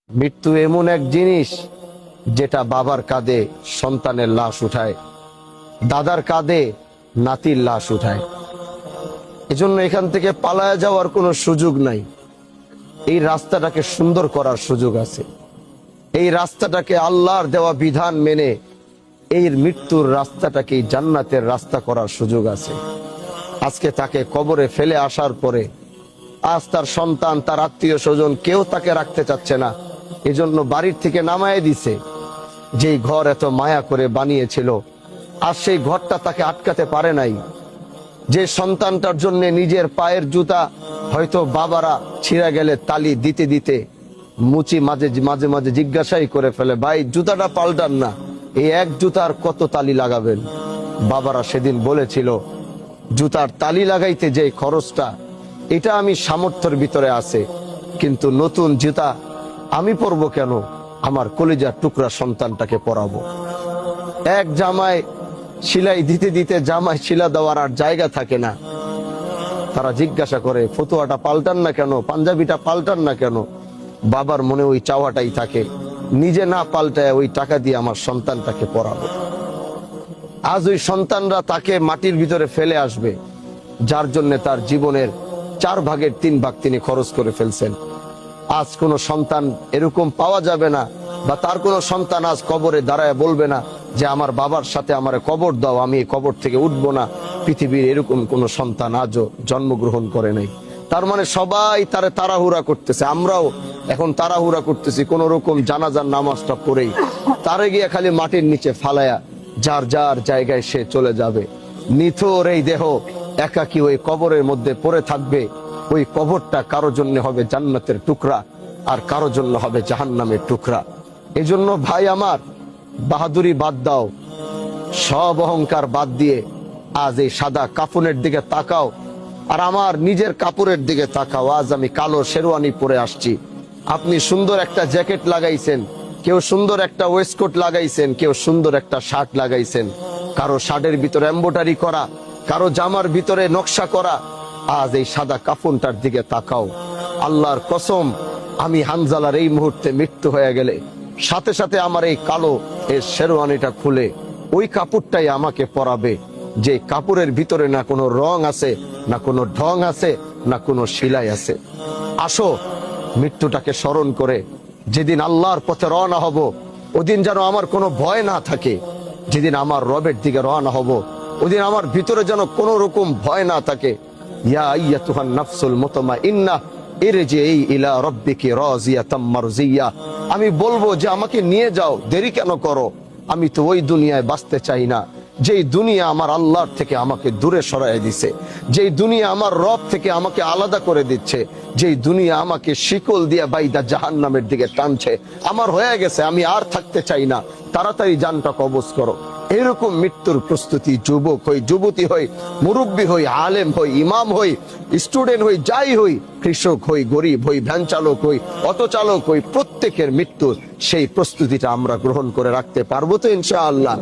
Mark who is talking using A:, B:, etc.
A: মৃত্যু এমন এক জিনিস যেটা বাবার কাঁধে সন্তানের লাশ উঠায়, দাদার কাঁধে নাতির লাশ উঠায়। এজন্য এখান থেকে পালায়া যাওয়ার কোনো সুযোগ নাই। এই রাস্তাটাকে সুন্দর করার সুযোগ আছে। এই রাস্তাটাকে আল্লাহর দেওয়া বিধান মেনে এই মৃত্যুর রাস্তাটাকে জান্নাতের রাস্তা করার সুযোগ আছে। আজকে তাকে কবরে ফেলে আসার পরে আজ তার সন্তান, তার আত্মীয় স্বজন কেউ তাকে রাখতে চাচ্ছে না। এজন্য বাড়ির থেকে নামায় দিছে। যেই ঘর এত মায়া করে বানিয়েছিল, আর সেই ঘরটা তাকে আটকাতে পারে নাই। যে সন্তানটার জন্য নিজের পায়ের জুতা হয়তো বাবারা ছিঁড়া গেলে তালি দিতে দিতে মুচি মাঝে মাঝে জিজ্ঞাসাই করে ফেলে, ভাই জুতাটা পাল্টান না, এই এক জুতার কত তালি লাগাবেন? বাবারা সেদিন বলেছিল, জুতার তালি লাগাইতে যে খরচটা, এটা আমি সামর্থ্যের ভিতরে আছে, কিন্তু নতুন জুতা আমি পরবো কেন? আমার কলিজার টুকরা সন্তানটাকে পরাবো। এক জামায় সেলাই দিতে দিতে জামায় শিলা দেওয়ার আর জায়গা থাকে না। তারা জিজ্ঞাসা করে, ফতুয়াটা পাল্টান না কেন, পাঞ্জাবিটা পাল্টান না কেন? বাবার মনে ওই চাওয়াটাই থাকে, নিজে না পাল্টায় ওই টাকা দিয়ে আমার সন্তানটাকে পরাবো। আজ ওই সন্তানরা তাকে মাটির ভিতরে ফেলে আসবে, যার জন্য তার জীবনের 4/3 তিনি খরচ করে ফেলছেন। আজ কোন সন্তান এরকম পাওয়া যাবে না, বা তার কোন সন্তান আজ কবরে দাঁড়ায় বলবে না যে আমার বাবার সাথে আমার কবর দাও, আমি এই কবর থেকে উঠবো না। পৃথিবীর এরকম কোন সন্তান আজও জন্মগ্রহণ করে নাই। তার মানে সবাই তারে তাড়াহুড়া করতেছে, আমরাও এখন তাড়াহুড়া করতেছি কোন রকম জানাজার নামাজটা পড়েই তারে গিয়ে খালি মাটির নিচে ফালায়া যার যার জায়গায় সে চলে যাবে। নিথর এই দেহ একাকী ওই কবরের মধ্যে পড়ে থাকবে। ওই কবরটা কারো জন্য হবে জান্নাতের টুকরা, আর কারো জন্য হবে জাহান্নামের টুকরা। এজন্য ভাই আমার, বাহাদুরি বাদ দাও, সব অহংকার বাদ দিয়ে আজ এই সাদা কাফনের দিকে তাকাও, আর আমার নিজের কাপড়ের দিকে তাকাও। আজ আমি কালো শেরওয়ানি পরে আসছি, আপনি সুন্দর একটা জ্যাকেট লাগাইছেন, কেউ সুন্দর একটা ওয়েস্টকোট লাগাইছেন, কেউ সুন্দর একটা শার্ট লাগাইছেন। কারো শার্টের ভিতরে এমব্রয়ডারি করা, কারো জামার ভিতরে নকশা করা। আজ এই সাদা কাফনটার দিকে তাকাও। আল্লাহর কসম, আমি হানজালার এই মুহূর্তে মৃত্যু হয়ে গেলে সাথে সাথে আমার এই কালো এই শেরওয়ানিটা খুলে ওই কাপড়টাই আমাকে পরাবে, যে কাপড়ের ভিতরে না কোনো রং আছে, না কোনো ঢং আছে, না কোনো সেলাই আছে। আসো মৃত্যুটাকে স্মরণ করে যেদিন আল্লাহর পথে রওনা হব, ওদিন যেন আমার কোনো ভয় না থাকে। যেদিন আমার রবের দিকে রওনা হব, ওদিন আমার ভিতরে যেন কোনো রকম ভয় না থাকে। ইয়া আইয়াতুহান নাফসুল মুতমাইন্নাহ ইরজিই ইলা রাব্বিকি রাজিয়াতাম মারজিয়া। আমি বলবো যে আমাকে নিয়ে যাও, দেরি কেন করো? আমি তো ওই দুনিয়ায় বাঁচতে চাই না যেই দুনিয়া আমার আল্লাহর থেকে আমাকে দূরে সরায় দিছে, যেই দুনিয়া আমার রব থেকে আমাকে আলাদা করে দিচ্ছে, যেই দুনিয়া আমাকে শিকল দিয়ে বাইদা জাহান্নামের দিকে টানছে। আমার হয়ে গেছে, আমি আর থাকতে চাই না, তাড়াতাড়ি জানটা কবজ করো। এরকম মৃত্যুর প্রস্তুতি যুবক হই, যুবতী হই, মুরব্বী হই, আলেম হই, ইমাম হই, স্টুডেন্ট হই, যাই হই, কৃষক হই, গরিব হই, ভ্যান চালক হই, অটো চালক হই, প্রত্যেকের মৃত্যুর সেই প্রস্তুতিটা আমরা গ্রহণ করে রাখতে পারবো তো ইনশাআল্লাহ?